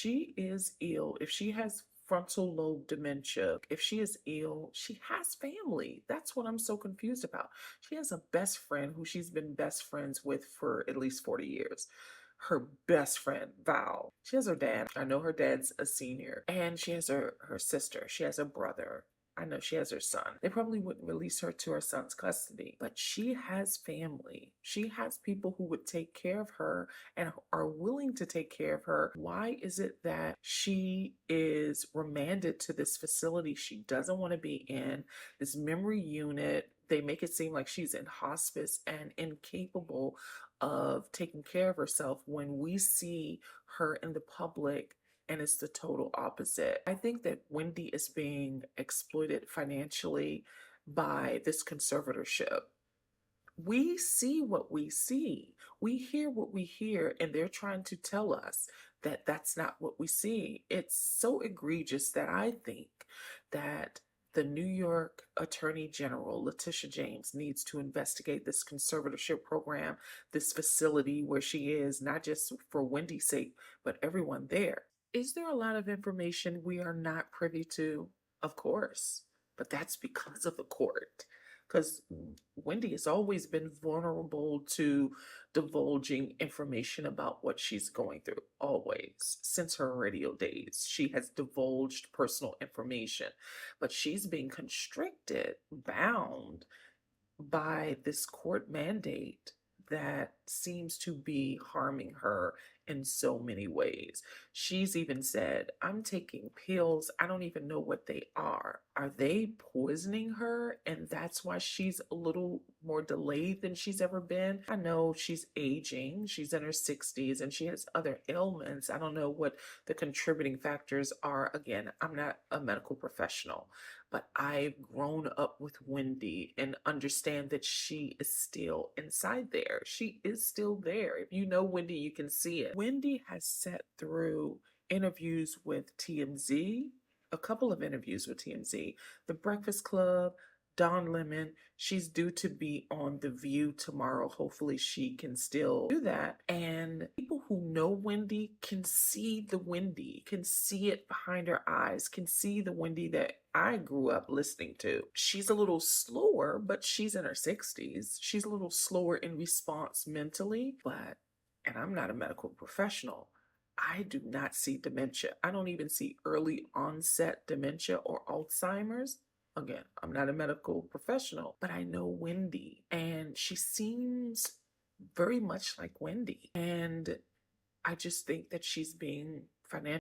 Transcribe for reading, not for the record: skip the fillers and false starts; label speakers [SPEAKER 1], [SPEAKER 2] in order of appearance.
[SPEAKER 1] She is ill. If she has frontal lobe dementia, if she is ill, she has family. That's what I'm so confused about. She has a best friend who she's been best friends with for at least 40 years. Her best friend, Val. She has her dad. I know her dad's a senior. And she has her sister. She has a brother. I know she has her son. They probably wouldn't release her to her son's custody, but she has family. She has people who would take care of her and are willing to take care of her. Why is it that she is remanded to this facility she doesn't want to be in, this memory unit? They make it seem like she's in hospice and incapable of taking care of herself when we see her in the public and it's the total opposite. I think that Wendy is being exploited financially by this conservatorship. We see what we see, we hear what we hear, and they're trying to tell us that that's not what we see. It's so egregious that I think that the New York Attorney General, Letitia James, needs to investigate this conservatorship program, this facility where she is, not just for Wendy's sake, but everyone there. Is there a lot of information we are not privy to? Of course, but that's because of the court. Because Wendy has always been vulnerable to divulging information about what she's going through, always. Since her radio days, she has divulged personal information, but she's being constricted, bound by this court mandate that seems to be harming her in so many ways. She's even said, I'm taking pills. I don't even know what they are. Are they poisoning her? And that's why she's a little more delayed than she's ever been. I know she's aging. She's in her 60s and she has other ailments. I don't know what the contributing factors are. Again, I'm not a medical professional, but I've grown up with Wendy and understand that she is still inside there. She is still there. If you know Wendy, you can see it. Wendy has sat through interviews with TMZ, a couple of interviews with TMZ, The Breakfast Club, Don Lemon. She's due to be on The View tomorrow. Hopefully, she can still do that. And people who know Wendy can see the Wendy, can see it behind her eyes, can see the Wendy that I grew up listening to. She's a little slower, but she's in her 60s. She's a little slower in response mentally, but, and I'm not a medical professional, I do not see dementia. I don't even see early onset dementia or Alzheimer's. Again, I'm not a medical professional, but I know Wendy and she seems very much like Wendy. And I just think that she's being financially